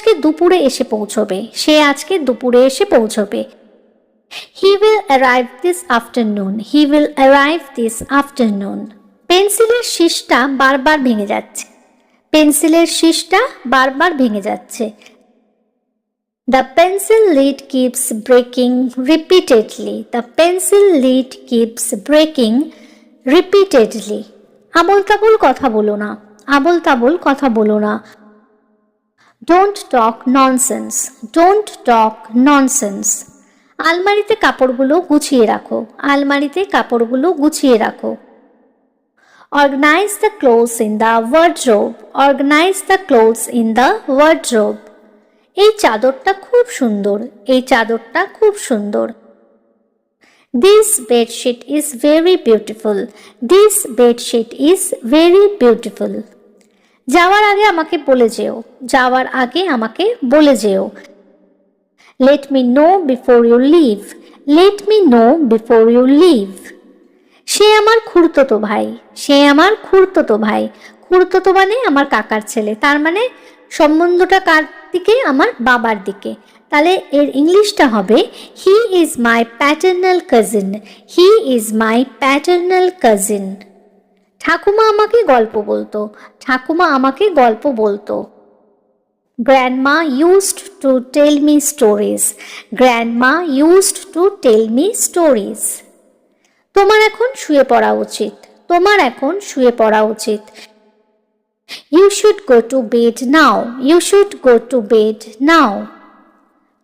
আজকে দুপুরে এসে পৌঁছবে, সে আজকে দুপুরে এসে পৌঁছবে। He will arrive this afternoon. He will arrive this afternoon. পেন্সিলের শীষটা বারবার ভেঙে যাচ্ছে, পেন্সিলের শীষটা বারবার ভেঙে যাচ্ছে। The pencil lead keeps breaking repeatedly. The pencil lead keeps breaking repeatedly. Abol Tabol কথা বলো না, আবোল তাবোল কথা বলো না। Don't talk nonsense. Don't talk nonsense. আলমারিতে কাপড়গুলো গুছিয়ে রাখো, আলমারিতে কাপড়গুলো গুছিয়ে রাখো। Organize the clothes in the wardrobe. Organize the clothes in the wardrobe. এই চাদরটা খুব সুন্দর, এই চাদরটা খুব সুন্দর। This bedsheet is very beautiful. This bedsheet is very beautiful. যাওয়ার আগে আমাকে বলে যেও, যাওয়ার আগে আমাকে বলে যেও। Let me know before you leave. Let me know before you leave. সে আমার খুড়তুতো ভাই, সে আমার খুড়তুতো ভাই। খুড়তুতো মানে আমার কাকার ছেলে, তার মানে সম্বন্ধটা কার দিকে? আমার বাবার দিকে। তাহলে এর ইংলিশটা হবে he is my paternal cousin. He is my paternal cousin. ঠাকুমা আমাকে গল্প বলতো, ঠাকুমা আমাকে গল্প বলতো। Grandma used to tell me stories. Grandma used to tell me stories. তোমার এখন শুয়ে পড়া উচিত, তোমার এখন শুয়ে পড়া উচিত। You should go to bed now. You should go to bed now.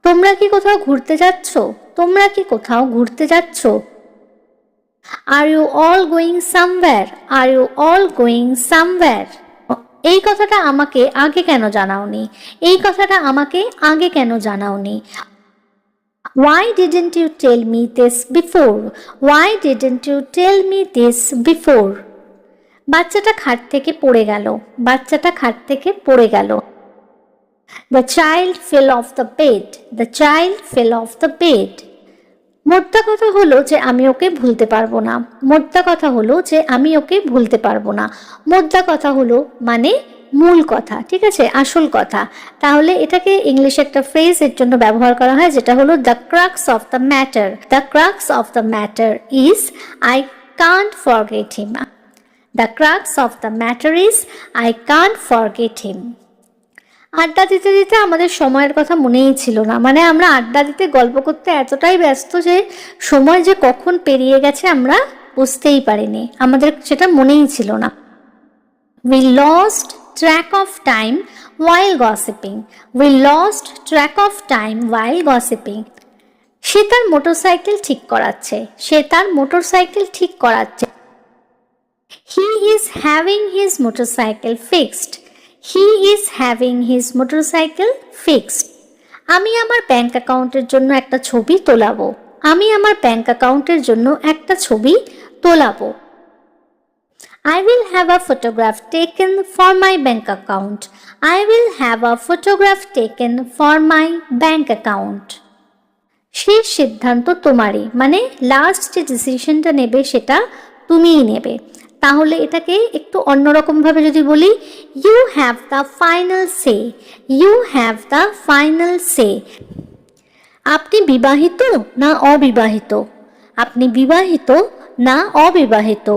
তোমরা কি কোথাও ঘুরতে যাচ্ছ? তোমরা কি কোথাও ঘুরতে যাচ্ছ? Are you all going somewhere? Are you all going somewhere? এই কথাটা আমাকে আগে কেন জানাওনি? এই কথাটা আমাকে আগে কেন জানাওনি? Why didn't you tell me this before? Why didn't you tell me this before? বাচ্চাটা খাট থেকে পড়ে গেল, বাচ্চাটা খাট থেকে পড়ে গেল। The child fell off the bed. The child fell off the bed. মোদ্দা কথা হলো যে আমি ওকে ভুলতে পারবো না। মোদ্দা কথা হলো যে আমি ওকে ভুলতে পারবো না। মোদ্দা কথা হলো মানে মূল কথা, ঠিক আছে, আসল কথা। তাহলে এটাকে ইংলিশে একটা ফ্রেজের জন্য ব্যবহার করা হয় যেটা হলো the crux of the matter. The crux of the matter is I can't forget him. The crux of the matter is I can't forget him. আড্ডা দিতে দিতে আমাদের সময়ের কথা মনেই ছিল না, মানে আমরা আড্ডা দিতে গল্প করতে এতটাই ব্যস্ত যে সময় যে কখন পেরিয়ে গেছে আমরা বুঝতেই পারিনি, আমাদের সেটা মনেই ছিল না। We lost track of time while gossiping. We lost track of time while gossiping. সে তার মোটরসাইকেল ঠিক করাচ্ছে, সে তার মোটরসাইকেল ঠিক করাচ্ছে। He is having his motorcycle fixed. He is having his motorcycle fixed. আমি আমার ব্যাংক অ্যাকাউন্টের জন্য একটা ছবি তোলাবো। আমি আমার ব্যাংক অ্যাকাউন্টের জন্য একটা ছবি তোলাবো। I will have a photograph taken for my bank account. I will have a photograph taken for my bank account. শেষ সিদ্ধান্ত তোমারই, মানে লাস্ট যে ডিসিশনটা নেবে সেটা তুমিই নেবে। তাহলে এটাকে একটু অন্যরকমভাবে যদি বলি, you have the final say. You have the final say. আপনি বিবাহিত না অবিবাহিত? আপনি বিবাহিত না অবিবাহিত?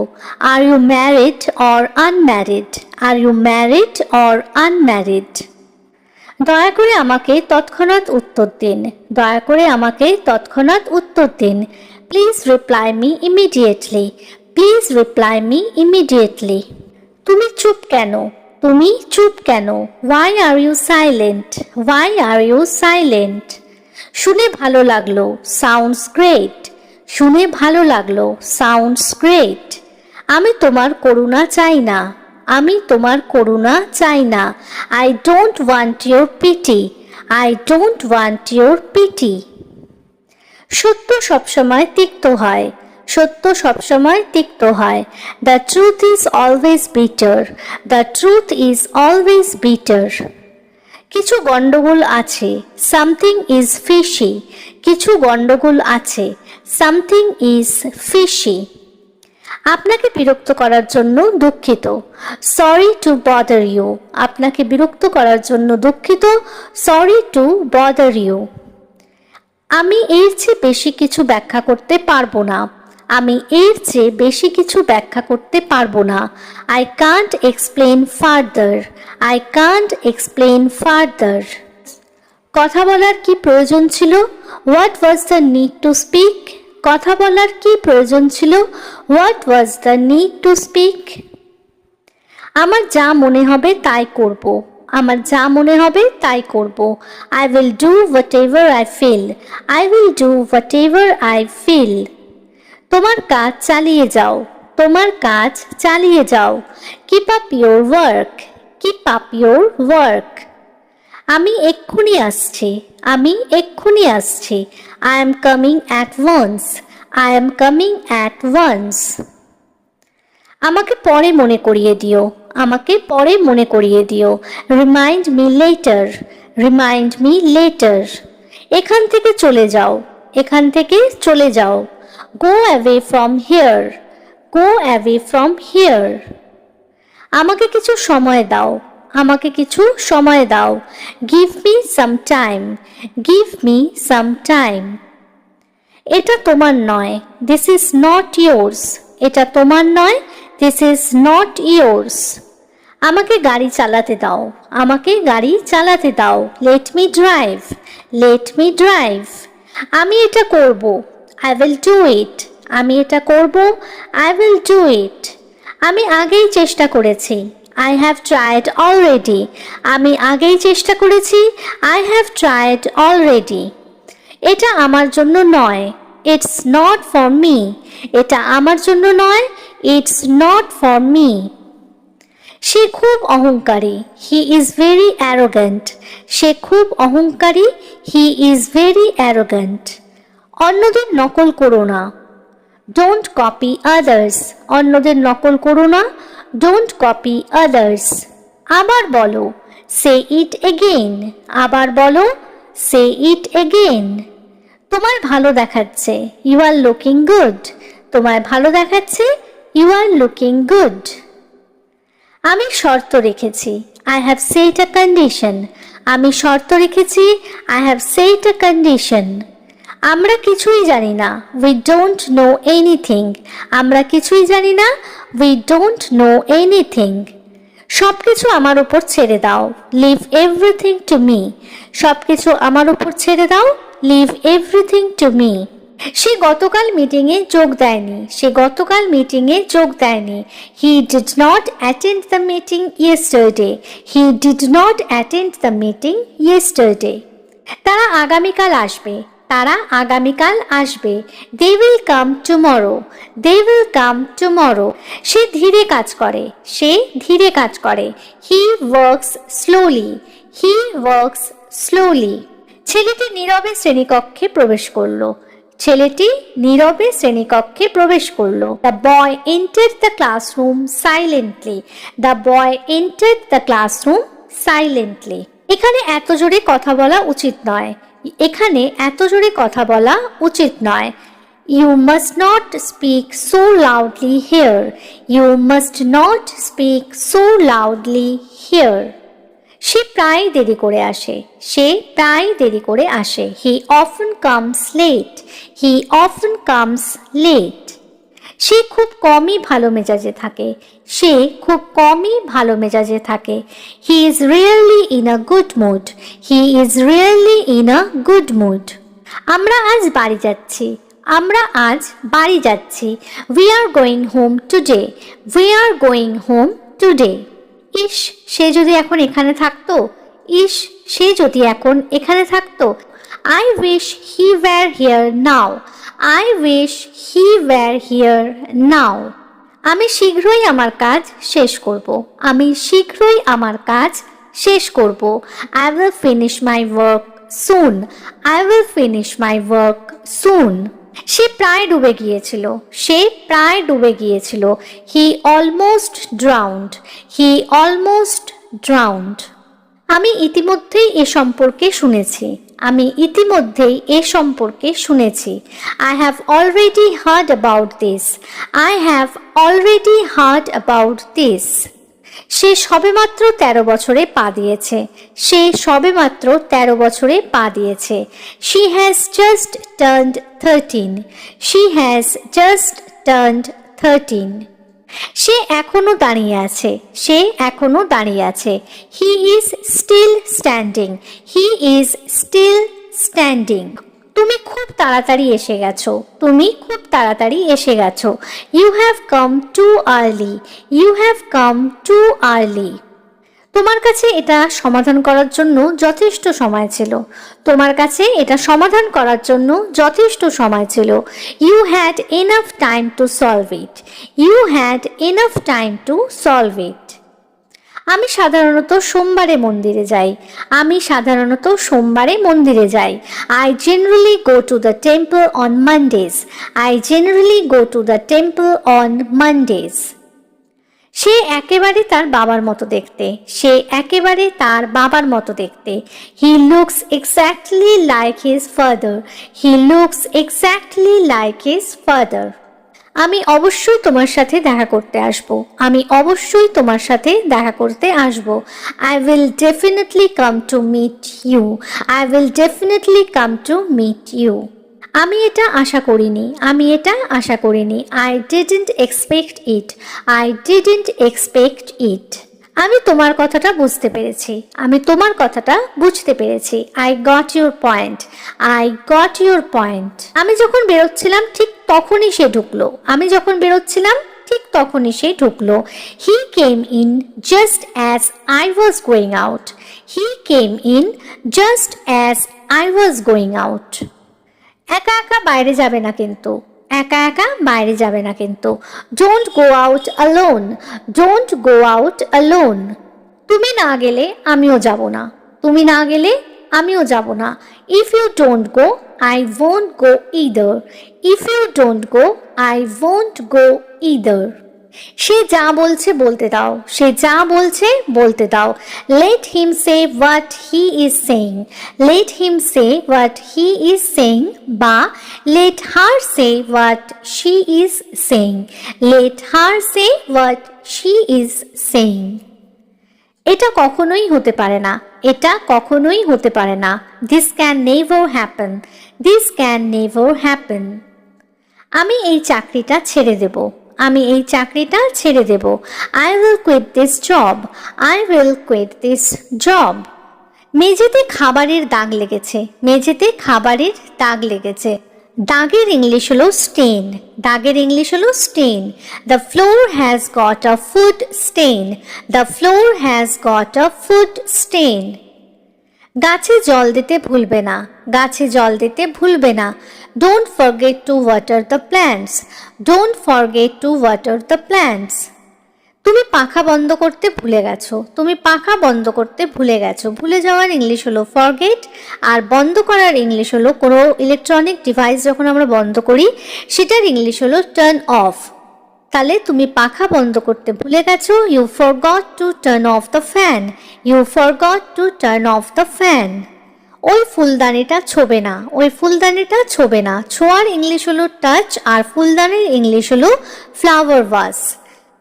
Are you married or unmarried? Are you married or unmarried? দয়া করে আমাকে তৎক্ষণাৎ উত্তর দিন। দয়া করে আমাকে তৎক্ষণাৎ উত্তর দিন। Please reply me immediately. Please reply me immediately. তুমি চুপ কেন? তুমি চুপ কেন? Why are you silent? Why are you silent? শুনে ভালো লাগলো, সাউন্ডস গ্রেট। শুনে ভালো লাগলো, সাউন্ডস গ্রেট। আমি তোমার করুণা চাই না। আমি তোমার করুণা চাই না। I don't want your pity. I don't want your pity. সত্য সবসময় তিক্ত হয়। সত্য সবসময় তিক্ত হয়। The truth is always bitter. The truth is always bitter. কিছু গন্ডগোল আছে। Something is fishy. কিছু গন্ডগোল আছে। Something is fishy. আপনাকে বিরক্ত করার জন্য দুঃখিত। Sorry to bother you. আপনাকে বিরক্ত করার জন্য দুঃখিত। Sorry to bother you. আমি এর চেয়ে বেশি কিছু ব্যাখ্যা করতে পারবো না। আমি এর চেয়ে বেশি কিছু ব্যাখ্যা করতে পারবো না। I can't explain further. I can't explain further. কথা বলার কি প্রয়োজন ছিল? What was the need to speak? কথা বলার কি প্রয়োজন ছিল? What was the need to speak? আমার যা মনে হবে তাই করব। আমার যা মনে হবে তাই করব। I will do whatever I feel. I will do whatever I feel. তোমার কাজ চালিয়ে যাও। তোমার কাজ চালিয়ে যাও। Keep up your work. Keep up your work. আমি এক্ষুনি আসছি। আমি এক্ষুনি আসছি। I am coming at once. I am coming at once. আমাকে পরে মনে করিয়ে দিও। আমাকে পরে মনে করিয়ে দিও। Remind me letter. Remind me letter. এখান থেকে চলে যাও। এখান থেকে চলে যাও। Go away from here. Go away from here. আমাকে কিছু সময় দাও। আমাকে কিছু সময় দাও। Give me some time. Give me some time. এটা তোমার নয়। This is not yours. এটা তোমার নয়। This is not yours. আমাকে গাড়ি চালাতে দাও। আমাকে গাড়ি চালাতে দাও। Let me drive. Let me drive. আমি এটা করব। I will do it. আমি এটা করব। I will do it. আমি আগেই চেষ্টা করেছি। I have tried already. আমি আগেই চেষ্টা করেছি। I have tried already. এটা আমার জন্য নয়। It's not for me. এটা আমার জন্য নয়। It's not for me. সে খুব অহংকারী। He is very arrogant. সে খুব অহংকারী। He is very arrogant. অন্যদের নকল করো না। Don't copy others. অন্যদের নকল করো না। Don't copy others. আবার বলো। Say it again. আবার বলো। Say it again. তোমার ভালো দেখাচ্ছে। You are looking good. তোমার ভালো দেখাচ্ছে। You are looking good. আমি শর্ত রেখেছি। I have set a condition. আমি শর্ত রেখেছি। I have set a condition. আমরা কিছুই জানি না। We don't know anything. আমরা কিছুই জানি না। We don't know anything. সব কিছু আমার উপর ছেড়ে দাও। Leave everything to me. সব কিছু আমার উপর ছেড়ে দাও। Leave everything to me. সে গতকাল মিটিংয়ে যোগ দেয়নি। সে গতকাল মিটিংয়ে যোগ দেয়নি। He did not attend the meeting yesterday. He did not attend the meeting yesterday. তারা আগামীকাল আসবে। তারা আগামীকাল আসবে। They will come tomorrow. They will come tomorrow. সে ধীরে কাজ করে। সে ধীরে কাজ করে। He works slowly. He works slowly. ছেলেটি নীরবে শ্রেণীকক্ষে প্রবেশ করলো। ছেলেটি নীরবে শ্রেণীকক্ষে প্রবেশ করলো। The boy entered the classroom silently. The boy entered the classroom silently. এখানে এত জোরে কথা বলা উচিত নয়। এখানে এত জোরে কথা বলা উচিত নয়। You must not speak so loudly here. You must not speak so loudly here. সে প্রায় দেরি করে আসে। সে প্রায় দেরি করে আসে। He often comes late. He often comes late. সে খুব কমই ভালো মেজাজে থাকে। সে খুব কমই ভালো মেজাজে থাকে। He is really in a good mood. He is really in a good mood. আমরা আজ বাড়ি যাচ্ছি। আমরা আজ বাড়ি যাচ্ছি। We are going home today. We are going home today. ইস, সে যদি এখন এখানে থাকতো। ইস, সে যদি এখন এখানে থাকতো। I wish he were here now. I wish he were here now. আমি শীঘ্রই আমার কাজ শেষ করব। আমি শীঘ্রই আমার কাজ শেষ করব। I will finish my work soon. I will finish my work soon. সে প্রায় ডুবে গিয়েছিল। সে প্রায় ডুবে গিয়েছিল। He almost drowned. He almost drowned. আমি ইতিমধ্যেই এ সম্পর্কে শুনেছি। আমি ইতিমধ্যেই এ সম্পর্কে শুনেছি। I have already heard about this. I have already heard about this. সে সবেমাত্র 13 বছরে পা দিয়েছে। সে সবেমাত্র 13 বছরে পা দিয়েছে। She has just turned 13. She has just turned 13. সে এখনো দাঁড়িয়ে আছে। সে এখনো দাঁড়িয়ে আছে। He is still standing. He is still standing. তুমি খুব তাড়াতাড়ি এসে গেছো। তুমি খুব তাড়াতাড়ি এসে গেছো। You have come too early. You have come too early. তোমার কাছে এটা সমাধান করার জন্য যথেষ্ট সময় ছিল। তোমার কাছে এটা সমাধান করার জন্য যথেষ্ট সময় ছিল। You had enough time to solve it. You had enough time to solve it. আমি সাধারণত সোমবারে মন্দিরে যাই। আমি সাধারণত সোমবারে মন্দিরে যাই। I generally go to the temple on Mondays. I generally go to the temple on Mondays. সে একেবারে তার বাবার মতো দেখতে। সে একেবারে তার বাবার মতো দেখতে। He looks exactly like his father. He looks exactly like his father. আমি অবশ্যই তোমার সাথে দেখা করতে আসব। আমি অবশ্যই তোমার সাথে দেখা করতে আসব। I will definitely come to meet you. I will definitely come to meet you. আমি এটা আশা করিনি। আমি এটা আশা করিনি। I didn't expect it. I didn't expect it. আমি তোমার কথাটা বুঝতে পেরেছি। আমি তোমার কথাটা বুঝতে পেরেছি। I got your point. I got your point. আমি যখন বেরোচ্ছিলাম ঠিক তখনই সে ঢুকলো। আমি যখন বেরোচ্ছিলাম ঠিক তখনই সে ঢুকলো। He came in just as I was going out. He came in just as I was going out. একা একা বাইরে যাবে না কিন্তু। একা একা বাইরে যাবে না কিন্তু। Don't go out alone. Don't go out alone. তুমি না গেলে আমিও যাব না। তুমি না গেলে আমিও যাব না। If you don't go, I won't go either. If you don't go, I won't go either. সে যা বলছে বলতে দাও। সে যা বলছে বলতে দাও। Let him say what he is saying. Let him say what he is saying বা let her say what she is saying. Let her say what she is saying. এটা কখনোই হতে পারে না। এটা কখনোই হতে পারে না। This can never happen. This can never happen. আমি এই চাকরিটা ছেড়ে দেব। আমি এই চাকরিটা ছেড়ে দেব। I will quit this job. I will quit this job. মেঝেতে খাবারের দাগ লেগেছে। মেঝেতে খাবারের দাগ লেগেছে। দাগের ইংলিশ হলো স্টেন। দাগের ইংলিশ হলো স্টেন। The floor has got a food stain. The floor has got a food stain. গাছে জল দিতে ভুলবে না। গাছে জল দিতে ভুলবে না। Don't forget to water the plants. Don't forget to water the plants. তুমি পাখা বন্ধ করতে ভুলে গেছো। তুমি পাখা বন্ধ করতে ভুলে গেছো। ভুলে যাওয়ার ইংলিশ হলো ফরগেট, আর বন্ধ করার ইংলিশ হলো কোনো ইলেকট্রনিক ডিভাইস যখন আমরা বন্ধ করি সেটার ইংলিশ হলো টার্ন অফ। তাহলে তুমি পাখা বন্ধ করতে ভুলে গেছো। You forgot to turn off the fan. You forgot to turn off the fan. ওই ফুলদানিটা ছোবে না। ওই ফুলদানিটা ছোবে না। ছোঁয়ার ইংলিশ হলো টাচ, আর ফুলদানির ইংলিশ হলো ফ্লাওয়ার ভাস।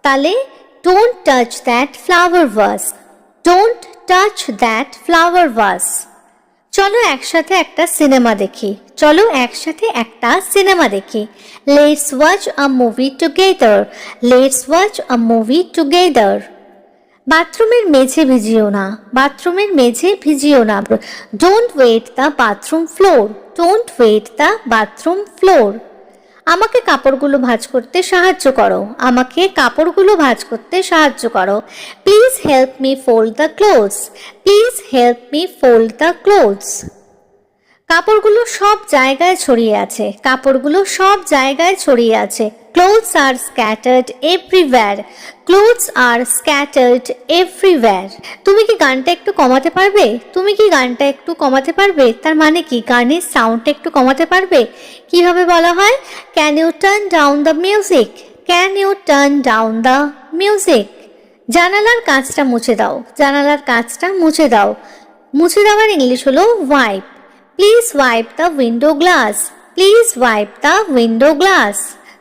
তাহলে don't touch that flower vase. Don't touch that flower vase. চলো একসাথে একটা সিনেমা দেখি। চলো একসাথে একটা সিনেমা দেখি। Let's watch a movie together. Let's watch a movie together. বাথরুমের মেঝে ভিজিও না। বাথরুমের মেঝে ভিজিও না। Don't wet the bathroom floor. Don't wet the bathroom floor. আমাকে কাপড়গুলো ভাঁজ করতে সাহায্য করো। আমাকে কাপড়গুলো ভাঁজ করতে সাহায্য করো। Please help me fold the clothes. Please help me fold the clothes. কাপড়গুলো সব জায়গায় ছড়িয়ে আছে। কাপড়গুলো সব জায়গায় ছড়িয়ে আছে। Clothes are scattered everywhere. Clothes are scattered everywhere. তুমি কি গানটা একটু কমাতে পারবে? তুমি কি গানটা একটু কমাতে পারবে? তার মানে কি গানের সাউন্ডটা একটু কমাতে পারবে? কিভাবে বলা হয়? Can you turn down the music? Can you turn down the music? জানালার কাঁচটা মুছে দাও। জানালার কাঁচটা মুছে দাও। মুছে দেওয়ার ইংলিশ হলো wipe. Please wipe the window glass, please wipe the window glass.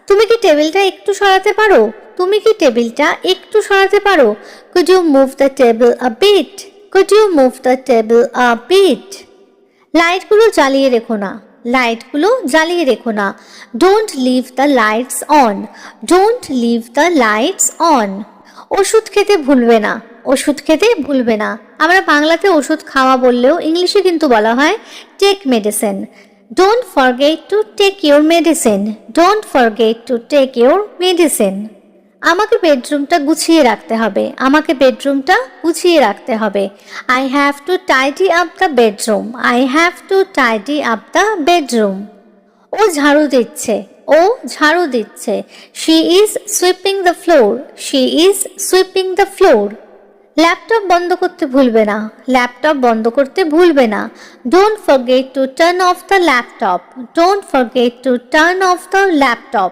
তুমি কি টেবিলটা একটু সরাতে পারো, তুমি কি টেবিলটা একটু সরাতে পারো? Could you move the table a bit, could you move the table a bit. লাইটগুলো জ্বালিয়ে রেখো না, লাইটগুলো জ্বালিয়ে রেখো না। Don't leave the lights on, don't leave the lights on. ওষুধ খেতে ভুলবে না, ওষুধ খেতে ভুলবে না। আমরা বাংলাতে ওষুধ খাওয়া বললেও ইংলিশে কিন্তু বলা হয় take medicine. Don't forget to take your medicine, don't forget to take your medicine. আমাকে বেডরুমটা গুছিয়ে রাখতে হবে, আমাকে বেডরুমটা গুছিয়ে রাখতে হবে। I have to tidy up the bedroom, I have to tidy up the bedroom. ও ঝাড়ু দিচ্ছে, ও ঝাড়ু দিচ্ছে। She is sweeping the floor, she is sweeping the floor. Laptop বন্ধ করতে ভুলবে না, ল্যাপটপ বন্ধ করতে ভুলবে না। Don't forget to turn off the laptop, don't forget to turn off the laptop.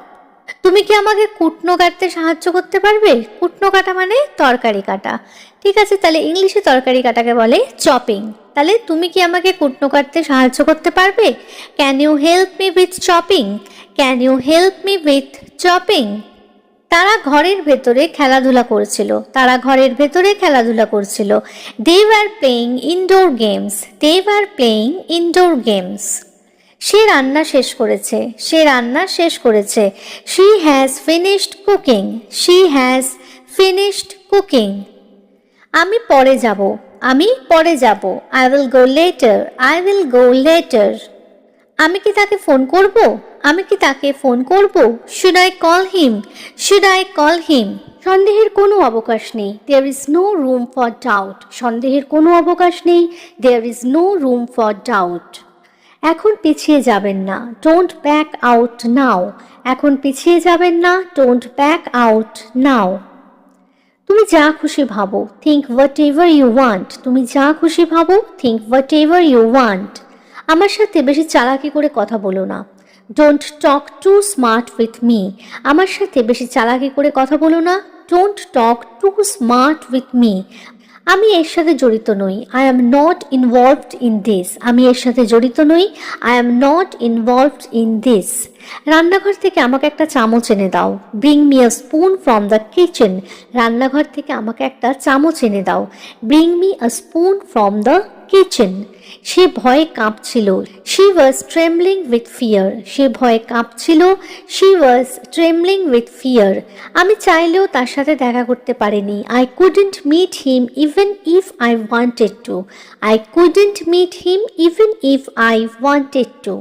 তুমি কি আমাকে কুটনো কাটতে সাহায্য করতে পারবে? কুটনো কাটা মানে তরকারি কাটা। ঠিক আছে, তাহলে ইংলিশে তরকারি কাটাকে বলে চপিং। তাহলে তুমি কি আমাকে কুটনো কাটতে সাহায্য করতে পারবে? Can you help me with chopping, can you help me with chopping. তারা ঘরের ভেতরে খেলাধুলা করছিল, তারা ঘরের ভেতরে খেলাধুলা করছিল। They were playing indoor games, they were playing indoor games. সে রান্না শেষ করেছে, সে রান্না শেষ করেছে। She has finished cooking, she has finished cooking. আমি পরে যাব, আমি পরে যাব। I will go later, I will go later. আমি কি তাকে ফোন করব, আমি কি তাকে ফোন করব? Should I call him, should I call him. সন্দেহের কোনো অবকাশ নেই, there is no room for doubt, সন্দেহের কোনো অবকাশ নেই, there is no room for doubt. এখন পিছিয়ে যাবেন না, ডোন্ট ব্যাক আউট নাও, এখন পিছিয়ে যাবেন না, ডোন্ট ব্যাক আউট নাও। তুমি যা খুশি ভাবো, think whatever you want, তুমি যা খুশি ভাবো, think whatever you want. আমার সাথে বেশি চালাকি করে কথা বলো না, don't talk too smart with me, আমার সাথে বেশি চালাকি করে কথা বলো না, don't talk too smart with me. আমি এর সাথে জড়িত নই, I am not involved in this, আমি এর সাথে জড়িত নই, I am not involved in this. রান্নাঘর থেকে আমাকে একটা চামচ এনে দাও, bring me a spoon from the kitchen, রান্নাঘর থেকে আমাকে একটা চামচ এনে দাও, bring me a spoon from the kitchen. সে ভয়ে কাঁপছিল, she was trembling with fear, সে ভয়ে কাঁপছিল, she was trembling with fear. আমি চাইলেও তার সাথে দেখা করতে পারিনি, I couldn't meet him even if I wanted to, I couldn't meet him even if I wanted to.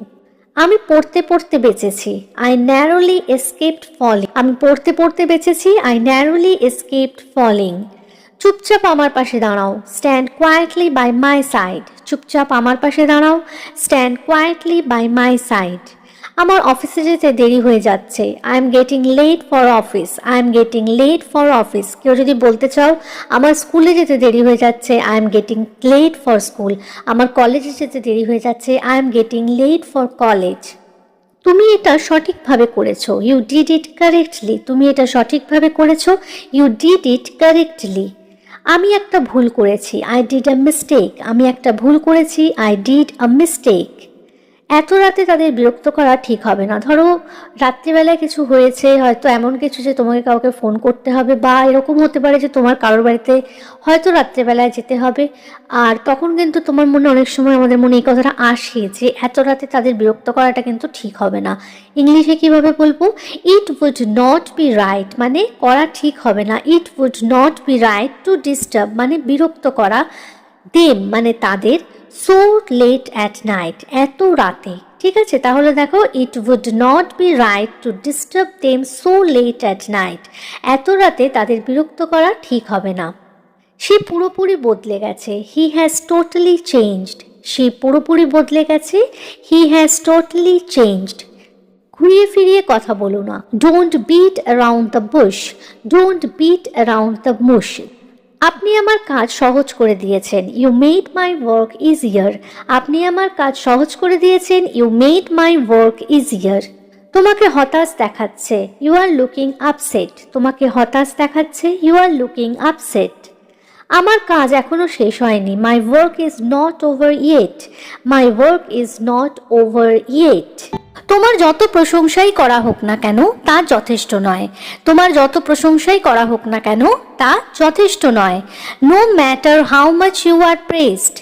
আমি পড়তে পড়তে বেঁচেছি, আই ন্যারোলি এসকেপড ফলিং, আমি পড়তে পড়তে বেঁচেছি, আই ন্যারোলি এসকেপড ফলিং। চুপচাপ আমার পাশে দাঁড়াও, stand quietly by my side, চুপচাপ আমার পাশে দাঁড়াও, stand quietly by my side. আমার অফিসে যেতে দেরি হয়ে যাচ্ছে, I am getting late for office, I am getting late for office. কেউ যদি বলতে চাও আমার স্কুলে যেতে দেরি হয়ে যাচ্ছে, I am getting late for school, আমার কলেজে যেতে দেরি হয়ে যাচ্ছে, I am getting late for college. তুমি এটা সঠিকভাবে করেছো, ইউ ডিড ইট কারেক্টলি, তুমি এটা সঠিকভাবে করেছো, ইউ ডিড ইট কারেক্টলি। আমি একটা ভুল করেছি, আই ডিড আ মিস্টেক, আমি একটা ভুল করেছি, আই ডিড আ মিস্টেক। এত রাতে তাদের বিরক্ত করা ঠিক হবে না। ধরো রাত্রিবেলায় কিছু হয়েছে, হয়তো এমন কিছু যে তোমাকে কাউকে ফোন করতে হবে, বা এরকম হতে পারে যে তোমার কারোর বাড়িতে হয়তো রাত্রিবেলায় যেতে হবে, আর তখন কিন্তু তোমার মনে অনেক সময় আমাদের মনে এই কথাটা আসে যে এত রাতে তাদের বিরক্ত করাটা কিন্তু ঠিক হবে না। ইংলিশে কিভাবে বলবো? It would not be right মানে করা ঠিক হবে না, it would not be right to disturb মানে বিরক্ত করা, দেম মানে তাদের, সো লেট অ্যাট নাইট এত রাতে। ঠিক আছে, তাহলে দেখো it would not be right to disturb them so late at night, এত রাতে তাদের বিরক্ত করা ঠিক হবে না। সে পুরোপুরি বদলে গেছে, হি হ্যাজ টোটালি চেঞ্জড, সে পুরোপুরি বদলে গেছে, হি হ্যাজ টোটালি চেঞ্জড। ঘুরিয়ে ফিরিয়ে কথা বলো না, don't beat around the bush, don't beat around the bush. আপনি আমার কাজ সহজ করে দিয়েছেন, you made my work easier, আপনি আমার কাজ সহজ করে দিয়েছেন, you made my work easier. তোমাকে হতাশ দেখাচ্ছে, ইউ আর লুকিং আপসেট, তোমাকে হতাশ দেখাচ্ছে, ইউ আর লুকিং আপসেট। আমার কাজ এখনো শেষ হয়নি। My work is not over yet. My work is not over yet. তোমার যত প্রশংসাই করা হোক না কেন তা যথেষ্ট নয়। তোমার যত প্রশংসাই করা হোক না কেন তা যথেষ্ট নয়। No matter how much you are praised,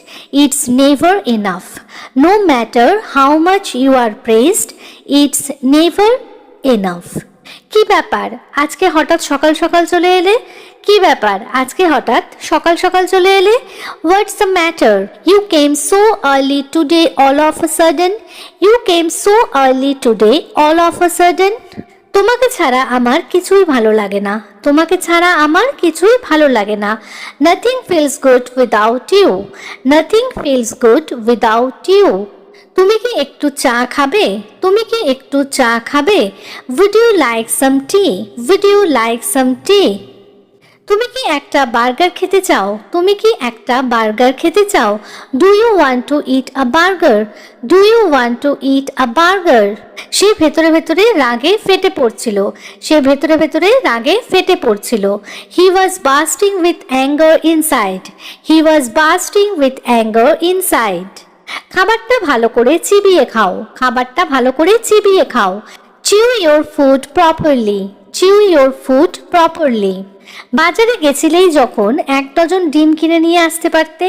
it's never enough. No matter how much you are praised, it's never enough. কি ব্যাপার আজকে হঠাৎ সকাল সকাল চলে এলে? কি ব্যাপার আজকে হঠাৎ সকাল সকাল চলে এলে? What's the matter? You came so early today all of a sudden. You came so early today all of a sudden. তোমাকে ছাড়া আমার কিছুই ভালো লাগে না। তোমাকে ছাড়া আমার কিছুই ভালো লাগে না। Nothing feels good without you. Nothing feels good without you. তুমি কি একটু চা খাবে? তুমি কি একটু চা খাবে? Would you like some tea? Would you like some tea? তুমি কি একটা বার্গার খেতে চাও? তুমি কি একটা বার্গার খেতে চাও? Do you want to eat a burger? Do you want to eat a burger? সে ভেতরে ভেতরে রাগে ফেটে পড়ছিল। সে ভেতরে ভেতরে রাগে ফেটে পড়ছিল। He was bursting with anger inside. He was bursting with anger inside. খাবারটা ভালো করে চিবিয়ে খাও। খাবারটা ভালো করে চিবিয়ে খাও। Chew your food properly. Chew your food properly. বাজারে গেছিলেই যখন 1 ডজন ডিম কিনে নিয়ে আসতে পারতে।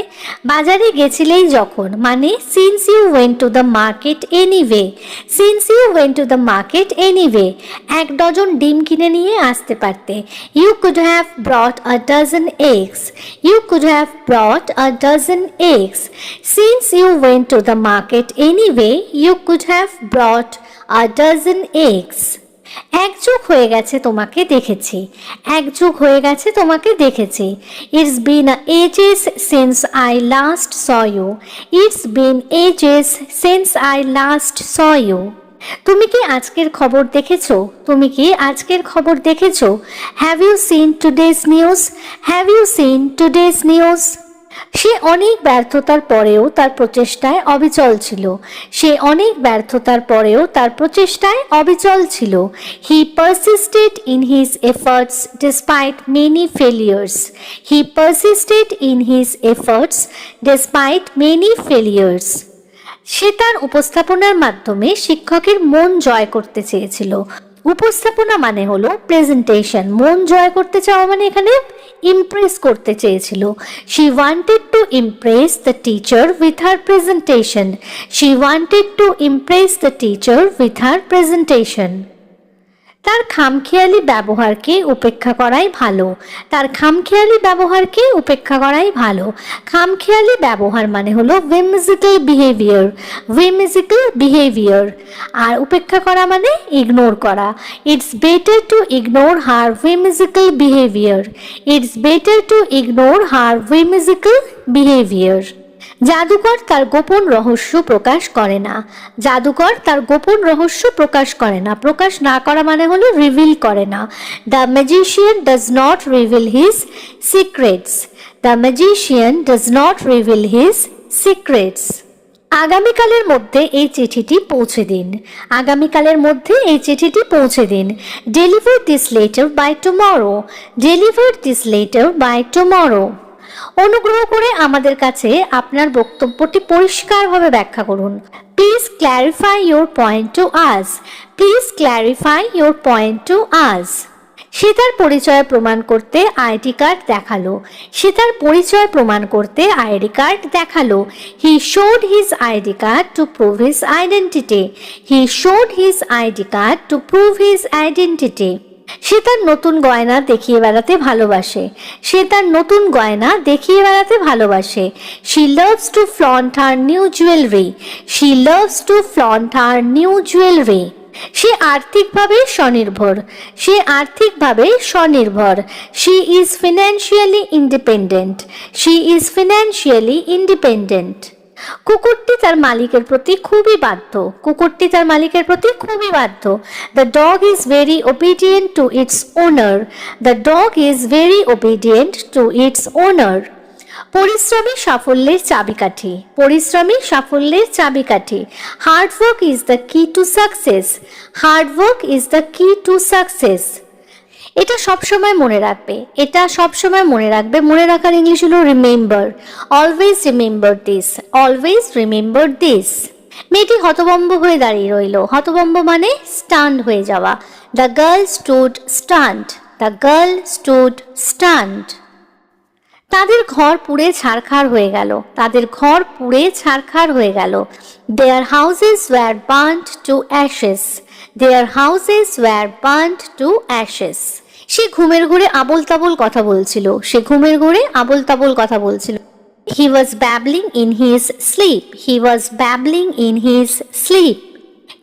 বাজারে গেছিলেই যখন মানে since you went to the market anyway. Since you went to the market anyway. 1 dozen ডিম কিনে নিয়ে আসতে পারতে। You could have brought a dozen eggs. You could have brought a dozen eggs. Since you went to the market anyway you could have brought a dozen eggs. 1 যুগ হয়ে গেছে তোমাকে দেখেছি। 1 যুগ হয়ে গেছে তোমাকে দেখেছি। It's been ages since I last saw you. It's been ages since I last saw you. তুমি কি আজকের খবর দেখেছো? তুমি কি আজকের খবর দেখেছো? Have you seen today's news? Have you seen today's news? সে অনেক ব্যর্থতার পরেও তার প্রচেষ্টায় অবিচল ছিল। সে অনেক ব্যর্থতার পরেও তার প্রচেষ্টায় অবিচল ছিল। He persisted in his efforts despite many failures. He persisted in his efforts despite many failures. সে তার উপস্থাপনার মাধ্যমে শিক্ষকের মন জয় করতে চেয়েছিল। উপস্থাপনা মানে হলো প্রেজেন্টেশন। মন জয় করতে চাওয়া মানে এখানে ইমপ্রেস করতে চেয়েছিল। She wanted to Impress the teacher with her presentation. She wanted to Impress the teacher with her presentation. তার খামখেয়ালি ব্যবহারকে উপেক্ষা করাই ভালো। তার খামখেয়ালি ব্যবহারকে উপেক্ষা করাই ভালো। খামখেয়ালি ব্যবহার মানে হলো whimsical behavior। whimsical behavior। আর উপেক্ষা করা মানে ইগনোর করা। It's better to ignore her whimsical behavior। It's better to ignore her whimsical behavior। জাদুকর তার গোপন রহস্য প্রকাশ করে না। জাদুকর তার গোপন রহস্য প্রকাশ করে না। প্রকাশ না করা মানে হলো রিভিল করে না। The magician does not reveal his secrets. The magician does not reveal his secrets. আগামীকালের মধ্যে এই চিঠিটি পৌঁছে দিন। আগামীকালের মধ্যে এই চিঠিটি পৌঁছে দিন। Deliver this letter by tomorrow. Deliver this letter by tomorrow. অনুগ্রহ করে আমাদের কাছে আপনার বক্তব্যটি পরিষ্কারভাবে ব্যাখ্যা করুন। Please clarify your point to us. Please clarify your point to us. সে তার পরিচয় প্রমাণ করতে আইডি কার্ড দেখালো। সে তার পরিচয় প্রমাণ করতে আইডি কার্ড দেখালো। He showed his ID card to prove his identity. He showed his ID card to prove his identity. সে তার নতুন গয়না দেখিয়ে বেড়াতে ভালোবাসে। সে তার নতুন গয়না দেখিয়ে বেড়াতে ভালোবাসে। She loves to flaunt her new jewellery. She loves to flaunt her new jewellery. সে আর্থিকভাবে স্বনির্ভর। সে আর্থিকভাবে স্বনির্ভর। She is financially independent. She is financially independent. কুকুরটি তার মালিকের প্রতি খুবই বাধ্য। কুকুরটি তার মালিকের প্রতি খুবই বাধ্য। The dog is very obedient to its owner. The dog is very obedient to its owner. পরিশ্রমী সাফল্যের চাবিকাঠি। পরিশ্রমী সাফল্যের চাবিকাঠি। Hard work is the key to success. Hard work is the key to success. এটা সব সময় মনে রাখবে, এটা সব সময় মনে রাখবে। মনে রাখার ইংলিশ হলো remember. Always remember this, always remember this. মেয়েটি হতভম্ব হয়ে দাঁড়িয়ে রইল। হতভম্ব মানে স্টান্ড হয়ে যাওয়া। The girl stood stand, the girl stood stand. তাদের ঘর পুড়ে ছারখার হয়ে গেল, তাদের ঘর পুড়ে ছারখার হয়ে গেল। Their houses were burned to ashes, their houses were burned to ashes. সে ঘুমের ঘোরে আবোল তাবোল কথা বলছিল, সে ঘুমের ঘোরে আবোল তাবোল কথা বলছিল। He was babbling in his sleep, he was babbling in his sleep.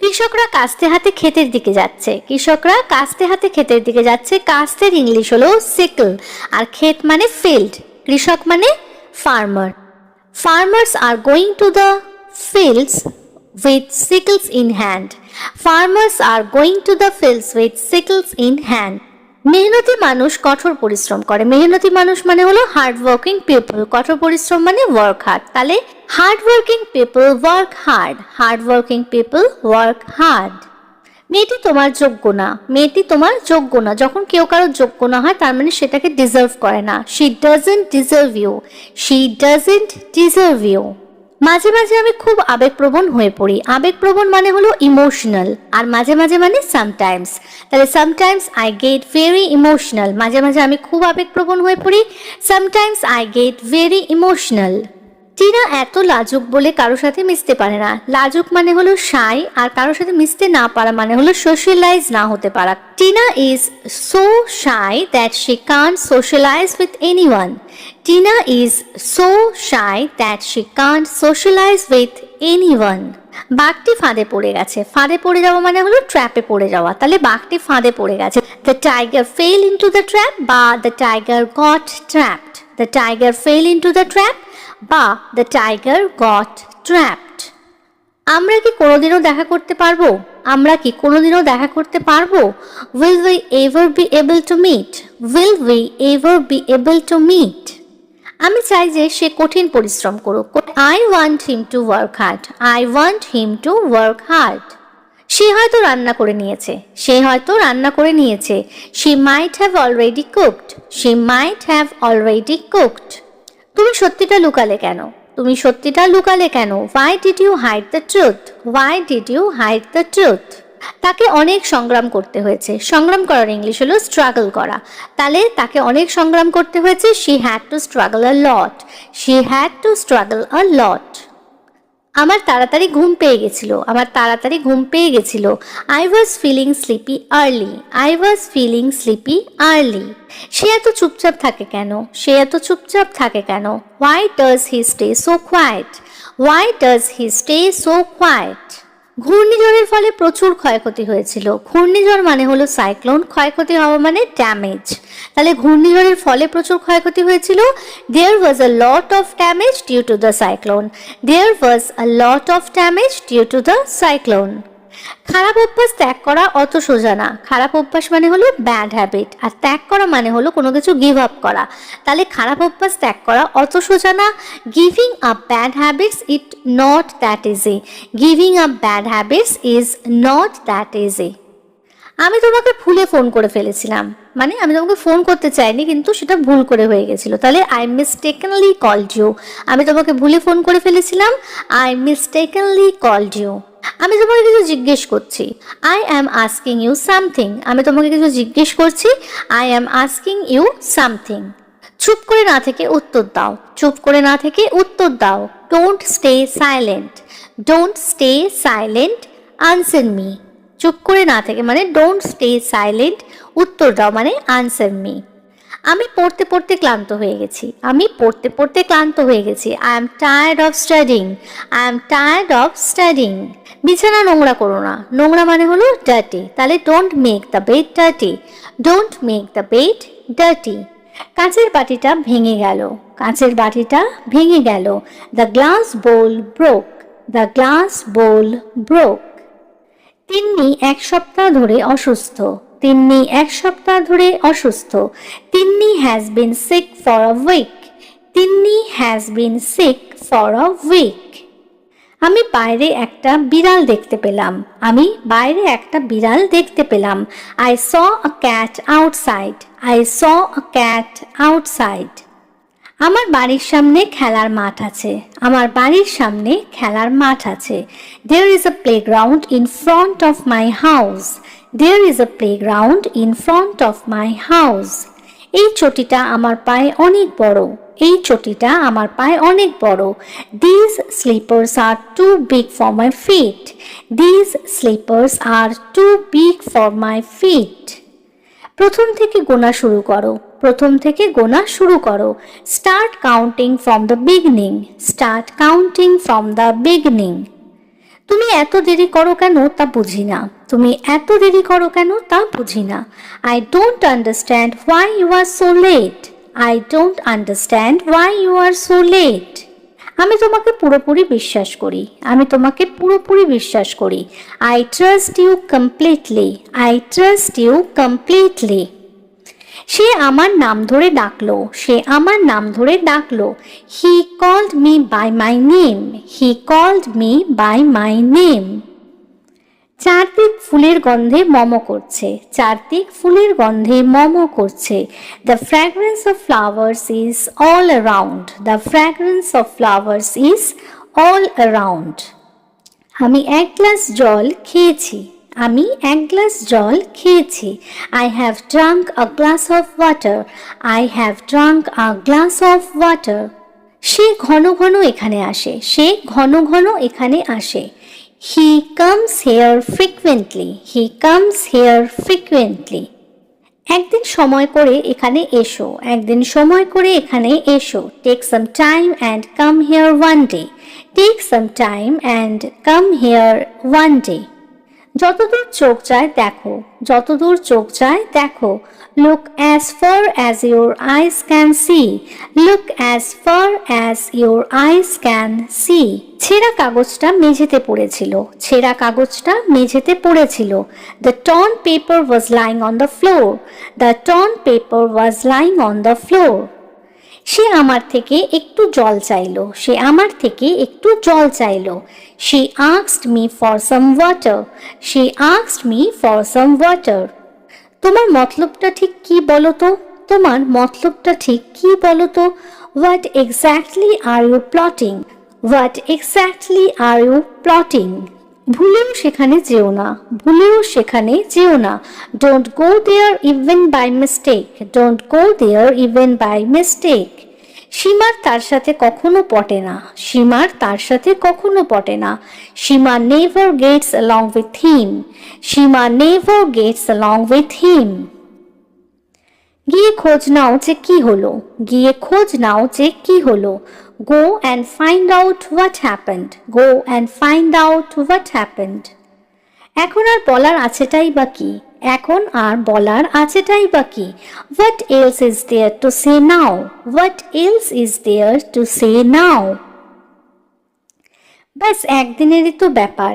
কৃষকরা কাস্তে হাতে ক্ষেতের দিকে যাচ্ছে, কৃষকরা কাস্তে হাতে ক্ষেতের দিকে যাচ্ছে। কাস্তের ইংলিশ হলো সিকল, আর ক্ষেত মানে ফিল্ড। কৃষক মানে farmer. Farmers are going to the fields with sickles in hand. Farmers are going to the fields with sickles in hand. মেহনতি মানুষ কঠোর পরিশ্রম করে। মেহনতি মানুষ মানে হলো হার্ড ওয়ার্কিং পিপল। কঠোর পরিশ্রম মানে ওয়ার্ক হার্ড। তাহলে hard working people work hard, hard working people work hard. মেয়েটি তোমার যোগ্য না, মেয়েটি তোমার যোগ্য না। যখন কেউ কারো যোগ্য না হয় তার মানে সেটাকে ডিজার্ভ করে না। She doesn't deserve you, she doesn't deserve you. মাঝে মাঝে আমি খুব আবেগপ্রবণ হয়ে পড়ি। আবেগপ্রবণ মানে হলো ইমোশনাল, আর মাঝে মাঝে মানে সামটাইমস। তাহলে sometimes I get very emotional, মাঝে মাঝে আমি খুব আবেগপ্রবণ হয়ে পড়ি। Sometimes I get very emotional. Tina এত লাজুক বলে কারোর সাথে মিশতে পারে না। লাজুক মানে হলো শাই, আর কারোর সাথে মিশতে না পারা মানে হলো সোশ্যালাইজ না হতে পারা। Tina is so shy that she can't socialise with anyone. Tina is so shy that she can't socialise with anyone. বাঘটি ফাঁদে পড়ে গেছে। ফাঁদে পড়ে যাওয়া মানে হলো ট্র্যাপে পড়ে যাওয়া। তাহলে বাঘটি ফাঁদে পড়ে গেছে। The tiger fell into the trap, বা the tiger got trapped. The tiger fell into the trap, বা দ্য টাইগার গট ট্র্যাপড। আমরা কি কোনোদিনও দেখা করতে পারবো? আমরা কি কোনোদিনও দেখা করতে পারবো? Will we ever be able to meet, will we ever be able to meet. আমি চাই যে সে কঠিন পরিশ্রম করুক। I want him to work hard, I want him to work hard. সে হয়তো রান্না করে নিয়েছে, সে হয়তো রান্না করে নিয়েছে। She might have already cooked, she might have already cooked. তুমি সত্যিটা লুকালে কেন? তুমি সত্যিটা লুকালে কেন? Why did you hide the truth, why did you hide the truth. তাকে অনেক সংগ্রাম করতে হয়েছে। সংগ্রাম করার ইংলিশ হলো স্ট্রাগল করা। তাহলে তাকে অনেক সংগ্রাম করতে হয়েছে। She had to struggle a lot, she had to struggle a lot. আমার তাড়াতাড়ি ঘুম পেয়ে গেছিল, আমার তাড়াতাড়ি ঘুম পেয়ে গেছিল। I was feeling sleepy early, I was feeling sleepy early. সে এত চুপচাপ থাকে কেন? সে এত চুপচাপ থাকে কেন? Why does he stay so quiet, why does he stay so quiet. ঘূর্ণিঝড়ের ফলে প্রচুর ক্ষয়ক্ষতি হয়েছিল। ঘূর্ণিঝড় মানে হলো সাইক্লোন, ক্ষয়ক্ষতি হওয়া মানে ড্যামেজ। তাহলে ঘূর্ণিঝড়ের ফলে প্রচুর ক্ষয়ক্ষতি হয়েছিল। There was a lot of damage due to the cyclone, there was a lot of damage due to the cyclone. খারাপ অভ্যাস ত্যাগ করা অত সোজা না। খারাপ অভ্যাস মানে হলো ব্যাড হ্যাবিট, আর ত্যাগ করা মানে হলো কোনো কিছু গিভ আপ করা। তাহলে খারাপ অভ্যাস ত্যাগ করা অত সোজা না। Giving up bad habits it not that easy, giving up bad habits is not that easy. আমি তোমাকে ভুলে ফোন করে ফেলেছিলাম, মানে আমি তোমাকে ফোন করতে চাইনি কিন্তু সেটা ভুল করে হয়ে গেছিল। তাহলে আই মিস্টেকেনলি কলড ইউ। আমি তোমাকে ভুলে ফোন করে ফেলেছিলাম, আই মিস্টেকেনলি কলড ইউ। আমি তোমাকে কিছু জিজ্ঞেস করছি, I am asking you something. আমি তোমাকে কিছু জিজ্ঞেস করছি, I am asking you something. চুপ করে না থেকে উত্তর দাও, চুপ করে না থেকে উত্তর দাও। Don't stay silent, don't stay silent, answer me. চুপ করে না থেকে মানে ডোন্ট স্টে সাইলেন্ট, উত্তর দাও মানে আনসার মি। আমি পড়তে পড়তে ক্লান্ত হয়ে গেছি, আমি পড়তে পড়তে ক্লান্ত হয়ে গেছি। I am tired of studying, I am tired of studying. বিছানা নোংরা করো না, নোংরা মানে হলো ডার্টি। তাহলে don't make the bed dirty, don't make the bed dirty. কাঁচের বাটিটা ভেঙে গেল, কাঁচের বাটিটা ভেঙে গেল। The glass bowl broke, the glass bowl broke. Tinni এক সপ্তাহ ধরে অসুস্থ, তিন্নি এক সপ্তাহ ধরে অসুস্থ। Tinni has been sick for a week, Tinni has been sick for a week. আমি বাইরে একটা বিড়াল দেখতে পেলাম। আমি বাইরে একটা বিড়াল দেখতে পেলাম। I saw a cat outside. I saw a cat outside. আমার বাড়ির সামনে খেলার মাঠ আছে। আমার বাড়ির সামনে খেলার মাঠ আছে। There is a playground in front of my house. There is a playground in front of my house. এই চটিটা আমার পায়ে অনেক বড়। এই চটিটা আমার পায়ে অনেক বড়। These slippers are too big for my feet. These slippers are too big for my feet. প্রথম থেকে গোনা শুরু করো। প্রথম থেকে গোনা শুরু করো। Start counting from the beginning. Start counting from the beginning. তুমি এত দেরি করো কেন তা বুঝি না। তুমি এত দেরি করো কেন তা বুঝি না। I don't understand why you are so late. I don't understand why you are so late. আমি তোমাকে পুরোপুরি বিশ্বাস করি। আমি তোমাকে পুরোপুরি বিশ্বাস করি। I trust you completely. I trust you completely. সে আমার নাম ধরে ডাকলো। সে আমার নাম ধরে ডাকলো। He called me by my name. He called me by my name. চারদিক ফুলের গন্ধে মম করছে। চারদিক ফুলের গন্ধে মম করছে। The fragrance of flowers is all around. The fragrance of flowers is all around. আমি এক গ্লাস জল খেয়েছি। আমি এক গ্লাস জল খেয়েছি। I have drunk a glass of water. I have drunk a glass of water. সে ঘন ঘন এখানে আসে। সে ঘন ঘন এখানে আসে। He comes here frequently. He comes here frequently. একদিন সময় করে এখানে এসো। একদিন সময় করে এখানে এসো। Take some time and come here one day. Take some time and come here one day. যতদূর চোখ যায় দেখো। যতদূর চোখ যায় দেখো। Look as far as your eyes can see. Look as far as your eyes can see. ছেঁড়া কাগজটা মেঝেতে পড়েছিল। ছেঁড়া কাগজটা মেঝেতে পড়েছিল। The torn paper was lying on the floor. The torn paper was lying on the floor. সে আমার থেকে একটু জল চাইলো। সে আমার থেকে একটু জল চাইলো। She asked me for some water. She asked me for some water. তোমার মতলবটা ঠিক কি বলো তো? তোমার মতলবটা ঠিক কি বলো তো? What exactly are you plotting? What exactly are you plotting? ভুলেও সেখানে যেও না। ভুলেও সেখানে যেও না। Don't go there even by mistake. Don't go there even by mistake. সীমার তার সাথে কখনো পটে না। সীমার তার সাথে কখনো পটে না। সীমা never gets along with him. Seema never gets along with him. গিয়ে খোঁজ নাও যে কি হলো। গিয়ে খোঁজ নাও যে কি হলো। Go and find out what happened. Go and find out what happened. এখন আর বলার আছেটাই বা কি? এখন আর বলার আছেটাই বা কি? What else is there to say now? What else is there to say now? ব্যাস একদিনেরই তো ব্যাপার।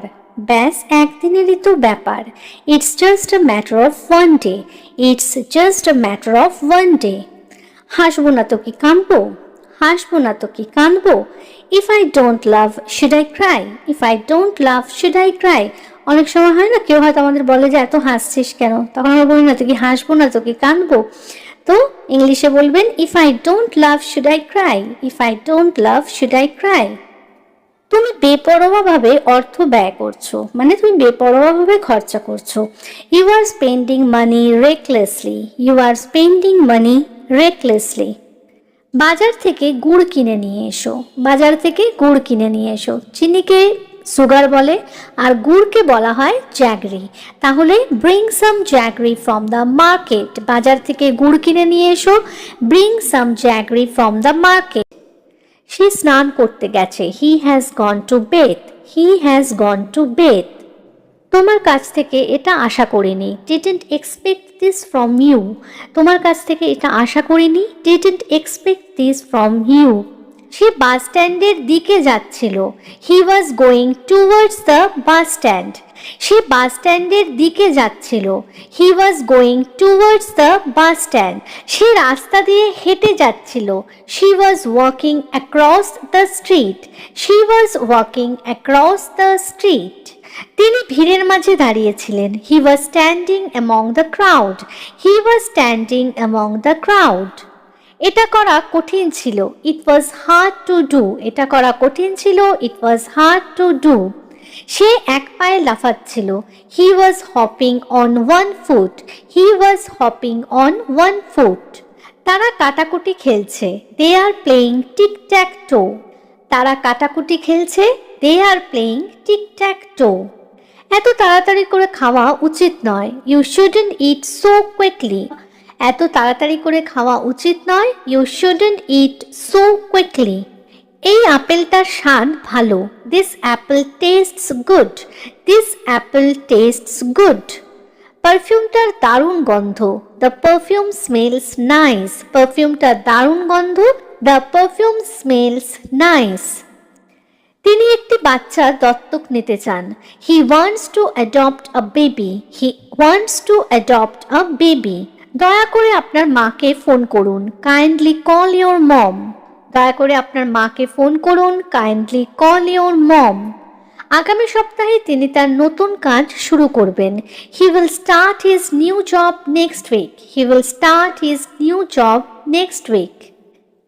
ব্যাস একদিনেরই তো ব্যাপার। It's just a matter of one day. It's just a matter of one day. হাসবো না তো কি কাঁদবো? হাসবো না তো কি কাঁদবো? If I don't love, should I cry? If I don't love, should I cry? অনেক সময় হয় না, কেউ হয়তো আমাদের বলে যে এত হাসছিস কেন, তখন আমরা বলি না তো কি হাসবো না তো কি কাঁদবো। তো ইংলিশে বলবেন if I don't love, should I cry? If I don't love, should I cry? তুমি বেপরোয়াভাবে অর্থ ব্যয় করছো, মানে তুমি বেপরোয়াভাবে খরচা করছো। You are spending money recklessly. You are spending money recklessly. বাজার থেকে গুড় কিনে নিয়ে এসো। বাজার থেকে গুড় কিনে নিয়ে এসো। চিনিকে সুগার বলে আর গুড়কে বলা হয় জ্যাগরি। তাহলে bring some jaggery from the market. বাজার থেকে গুড় কিনে নিয়ে এসো। Bring some jaggery from the market. সে স্নান করতে গেছে। He has gone to bathe. He has gone to bathe. তোমার কাছ থেকে এটা আশা করিনি। Didn't expect this from you. তোমার কাছ থেকে এটা আশা করিনি। Didn't expect this from you. সে বাস স্ট্যান্ডের দিকে যাচ্ছিল। He was going towards the bus stand. Say bus স্ট্যান্ডের দিকে যাচ্ছিল। He was going towards the bus stand. সে রাস্তা দিয়ে হেঁটে যাচ্ছিল। She was walking across the street. She was walking across the street. তিনি ভিড়ের মাঝে দাঁড়িয়েছিলেন। He was standing among the crowd. He was standing among the crowd. এটা করা কঠিন ছিল। It was hard to do. এটা করা কঠিন ছিল। It was hard to do. সে এক পায়ে লাফাচ্ছিল। He was hopping on one foot. He was hopping on one foot. তারা কাটাকুটি খেলছে। They are playing tic tac toe. তারা কাটাকুটি খেলছে। They are playing tic tac toe. এত তাড়াতাড়ি করে খাওয়া উচিত নয়। You shouldn't eat so quickly. এত তাড়াতাড়ি করে খাওয়া উচিত নয়। You shouldn't eat so quickly. এই আপেলটার স্বাদ ভালো। This apple tastes good. This apple tastes good. পারফিউমটার দারুণ গন্ধ। The perfume smells nice. পারফিউমটার দারুণ গন্ধ। The perfume smells nice. তিনি একটি বাচ্চা দত্তক নিতে চান। He wants to adopt a baby. He wants to adopt a baby. দয়া করে আপনার মাকে ফোন করুন। Kindly call your mom. দয়া করে আপনার মাকে ফোন করুন। Kindly call your mom. আগামী সপ্তাহে তিনি তার নতুন কাজ শুরু করবেন। He will start his new job next week. He will start his new job next week.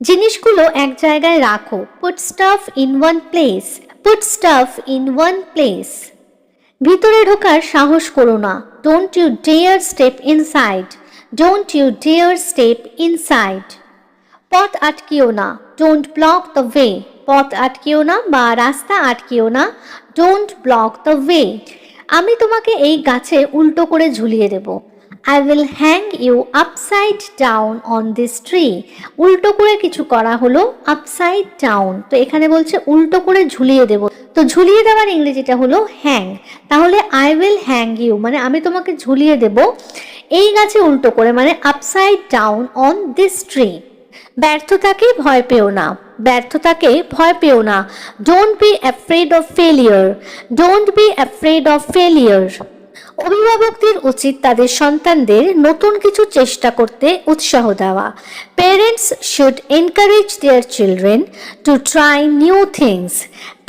জিনিসগুলো এক জায়গায় রাখো। Put stuff in one place. Put stuff in one place. ভিতরে ঢোকার সাহস করো না। Don't you dare step inside. Don't you dare step inside. পথ আটকিও না। Don't block the way. পথ আটকিও না বা রাস্তা আটকিও না। Don't block the way. আমি তোমাকে এই গাছে উল্টো করে ঝুলিয়ে দেব। I will hang you upside down on this tree. উল্টো করে কিছু করা হলো আপসাইড ডাউন। তো এখানে বলছে উল্টো করে ঝুলিয়ে দেব। তো ঝুলিয়ে দেওয়ার ইংরেজিটা হলো হ্যাং। তাহলে আই উইল হ্যাং ইউ মানে আমি তোমাকে ঝুলিয়ে দেব এই গাছে উল্টো করে, মানে upside down on this tree. ব্যর্থতাকে ভয় পেও না। ব্যর্থতাকে ভয় পেও না। Don't be afraid of failure. Don't be afraid of failure. অভিভাবকদের উচিত তাদের সন্তানদের নতুন কিছু চেষ্টা করতে উৎসাহ দেওয়া। Parents should encourage their children to try new things.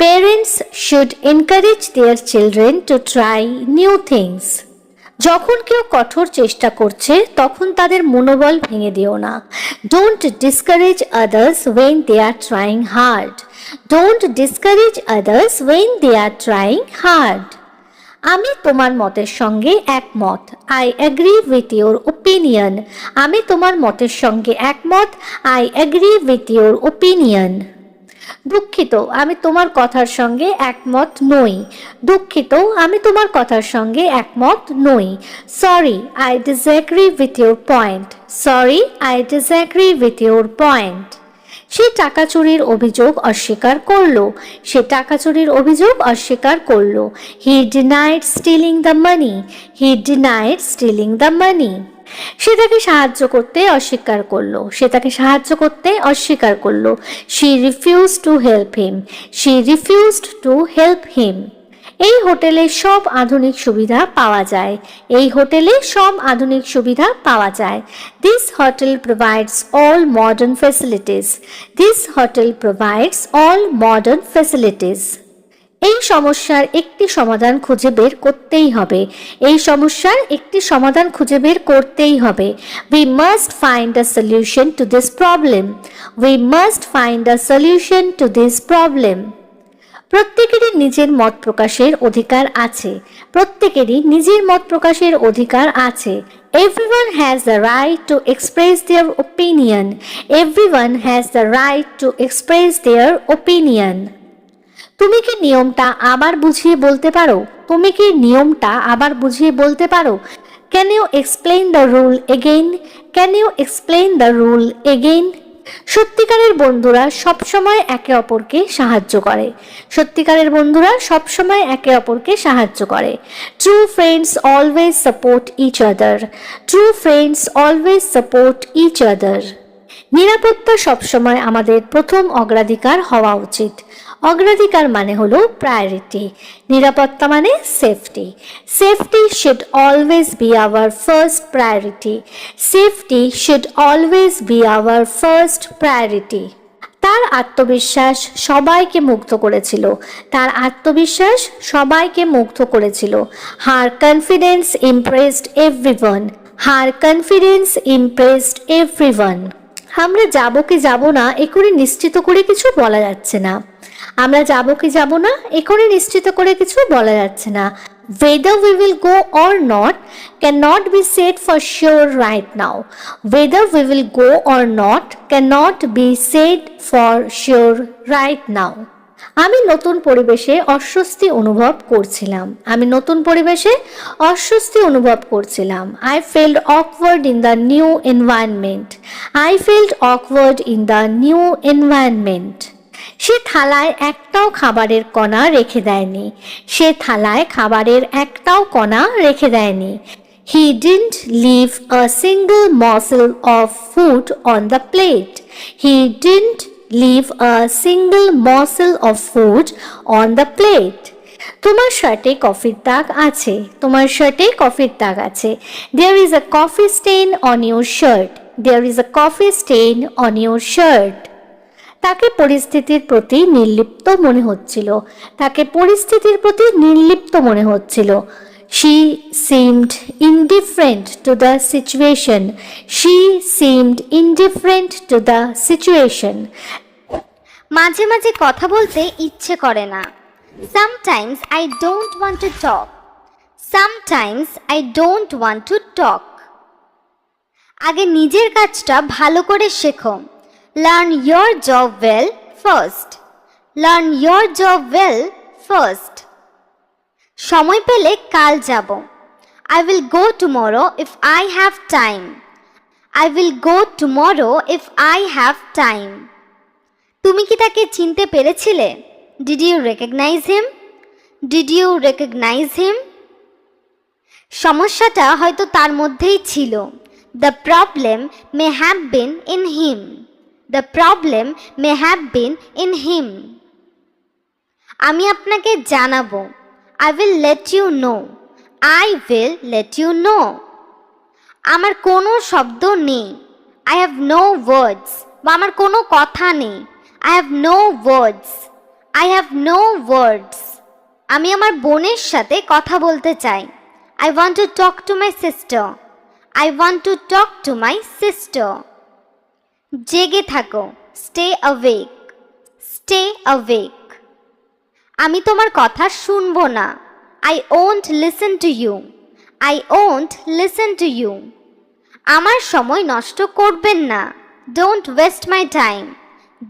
Parents should encourage their children to try new things. যখন কেউ কঠোর চেষ্টা করছে তখন তাদের মনোবল ভেঙে দিও না। Don't discourage others when they are trying hard. Don't discourage others when they are trying hard. আমি তোমার মতের সঙ্গে একমত। I agree with your opinion. আমি তোমার মতের সঙ্গে একমত। I agree with your opinion. দুঃখিত, আমি তোমার কথার সঙ্গে একমত নই। দুঃখিত, আমি তোমার কথার সঙ্গে একমত নই। Sorry, I disagree with your point. Sorry, I disagree with your point. সে টাকা চুরির অভিযোগ অস্বীকার করলো। সে টাকা চুরির অভিযোগ অস্বীকার করলো। He denied stealing the money. He denied stealing the money. সে তাকে সাহায্য করতে অস্বীকার করলো। সে তাকে সাহায্য করতে অস্বীকার করলো। She refused to help him. She refused to help him. এই হোটেলে সব আধুনিক সুবিধা পাওয়া যায়। এই হোটেলে সব আধুনিক সুবিধা পাওয়া যায়। This hotel provides all modern facilities. This hotel provides all modern facilities. এই সমস্যার একটি সমাধান খুঁজে বের করতেই হবে। এই সমস্যার একটি সমাধান খুঁজে বের করতেই হবে। We must find a solution to this problem. We must find a solution to this problem. প্রত্যেকেরই নিজের মত প্রকাশের অধিকার আছে। প্রত্যেকেরই নিজের মত প্রকাশের অধিকার আছে। Everyone has the right to express their opinion. Everyone has the right to express their opinion. তুমি কি নিয়মটা আবার বুঝিয়ে বলতে পারো? তুমি কি নিয়মটা আবার বুঝিয়ে বলতে পারো? Can you explain the rule again? Can you explain the rule again? সত্যিকারের বন্ধুরা সবসময় একে অপরকে সাহায্য করে। সত্যিকারের বন্ধুরা সবসময় একে অপরকে সাহায্য করে। True friends always support each other. True friends always support each other. নিরাপত্তা সবসময় আমাদের প্রথম অগ্রাধিকার হওয়া উচিত। অগ্রাধিকার মানে হলো প্রায়োরিটি, নিরাপত্তা মানে safety. Safety should always be our first priority, safety should always be our first priority. তার আত্মবিশ্বাস সবাইকে মুগ্ধ করেছিল, তার আত্মবিশ্বাস সবাইকে মুগ্ধ করেছিল। হার কনফিডেন্স ইমপ্রেসড এভরিওয়ান, হার কনফিডেন্স ইমপ্রেসড এভরিওয়ান। আমরা যাব কি যাব না এখনই নিশ্চিত করে কিছু বলা যাচ্ছে না, আমরা যাব কি যাব না এখনই নিশ্চিত করে কিছু বলা যাচ্ছে না। Whether we will go or not cannot be said for sure right now. Whether we will go or not cannot be said for sure right now. আমি নতুন পরিবেশে অস্বস্তি অনুভব করছিলাম, আমি নতুন পরিবেশে অস্বস্তি অনুভব করছিলাম। I felt awkward in the new environment. I felt awkward in the new environment. সে থালায় একটাও খাবারের কণা রেখে দেয়নি, সে থালায় খাবারের একটাও কণা রেখে দেয়নি। He didn't leave a single morsel of food on the plate. He didn't leave a single morsel of food on the plate. তোমার শার্টে কফির দাগ আছে, তোমার শার্টে কফির দাগ আছে। There is a coffee stain on your shirt. There is a coffee stain on your shirt. তাকে পরিস্থিতির প্রতি নির্লিপ্ত মনে হচ্ছিল, তাকে পরিস্থিতির প্রতি নির্লিপ্ত মনে হচ্ছিল। She seemed indifferent to the situation. She seemed indifferent to the situation. মাঝে মাঝে কথা বলতে ইচ্ছে করে না। Sometimes I don't want to talk. Sometimes I don't want to talk. আগে নিজের কাজটা ভালো করে শেখো। Learn your job well first. Learn your job well first. সময় পেলে কাল যাব। I will go tomorrow if I have time. I will go tomorrow if I have time. তুমি কি তাকে চিনতে পেরেছিলে? Did you recognize him? Did you recognize him? সমস্যাটা হয়তো তার মধ্যেই ছিল। The problem may have been in him. The problem may have been in him. আমি আপনাকে জানাবো। I will let you know. I will let you know. আমার কোনো শব্দ নেই। I have no words. বা আমার কোনো কথা নেই। I have no words. I have no words. আমি আমার বোনের সাথে কথা বলতে চাই। I want to talk to my sister. I want to talk to my sister. জেগে থাকো। Stay awake. Stay awake. আমি তোমার কথা শুনবো না। I won't listen to you. I won't listen to you. আমার সময় নষ্ট করবেন না। Don't waste my time.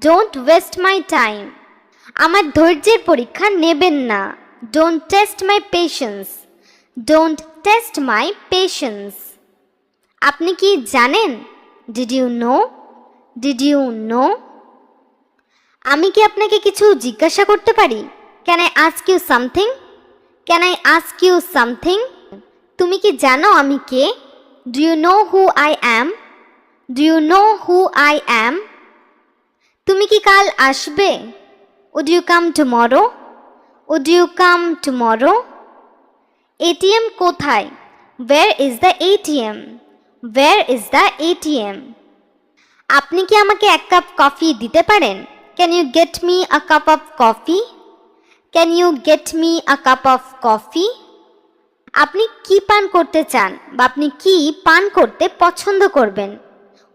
Don't waste my time. আমার ধৈর্যের পরীক্ষা নেবেন না। Don't test my patience. Don't test my patience. আপনি কি জানেন? Did you know? Did you know? আমি কি আপনাকে কিছু জিজ্ঞাসা করতে পারি? Can I ask you something? Can I ask you something? তুমি কি জানো আমি কে? Do you know who I am? Do you know who I am? তুমি কি কাল আসবে? Would you come tomorrow? Would you come tomorrow? ATM কোথায়? Where is the ATM? Where is the ATM? আপনি কি আমাকে এক কাপ কফি দিতে পারেন? Can you get me a cup of coffee? Can you get me a cup of coffee? আপনি কি পান করতে চান বা আপনি কি পান করতে পছন্দ করবেন?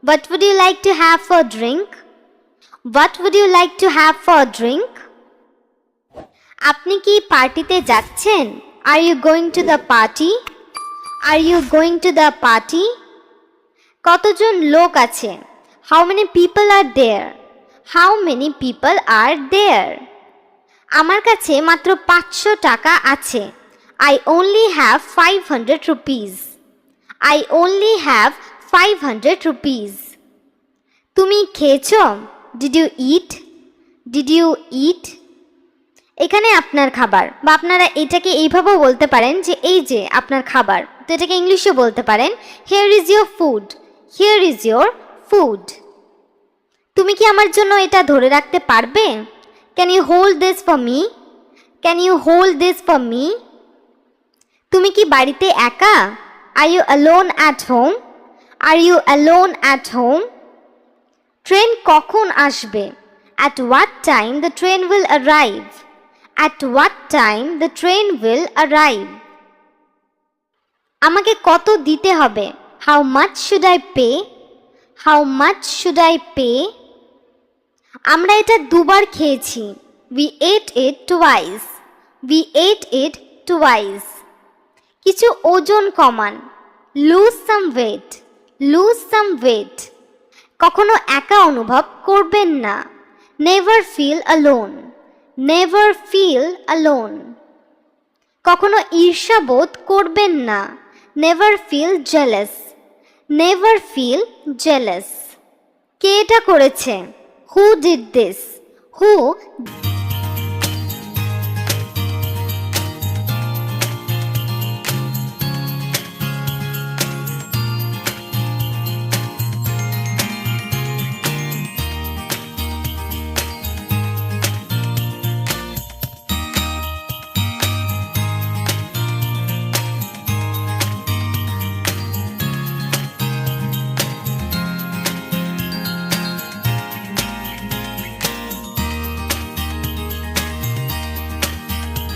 What would you like to have for drink? What would you like to have for drink? আপনি কি পার্টিতে যাচ্ছেন? Are you going to the party? Are you going to the party? কতজন লোক আছে? How many people are there? How many people are there? আমার কাছে মাত্র 500 টাকা আছে। I only have 500 rupees. I only have 500 rupees. তুমি খেয়েছো? Did you eat? Did you eat? এখানে আপনার খাবার, বা আপনারা এটাকে এইভাবেও বলতে পারেন যে এই যে আপনার খাবার, তো এটাকে ইংলিশে বলতে পারেন here is your food. Here is your food. তুমি কি আমার জন্য এটা ধরে রাখতে পারবে? Can you hold this for me? Can you hold this for me? তুমি কি বাড়িতে একা? Are you alone at home? Are you alone at home? Train কখন আসবে? At what time the train will arrive? At what time the train will arrive? আমাকে কত দিতে হবে? How much should I pay? How much should I pay? আমরা এটা দুবার খেয়েছি। We ate it twice. We ate it twice. কিছু ওজন কমান। Lose some weight. Lose some weight. কখনো একা অনুভব করবেন না। Never feel alone. Never feel alone. কখনো ঈর্ষাবোধ করবেন না। Never feel jealous. Never feel jealous. কে এটা করেছে? Who did this? Who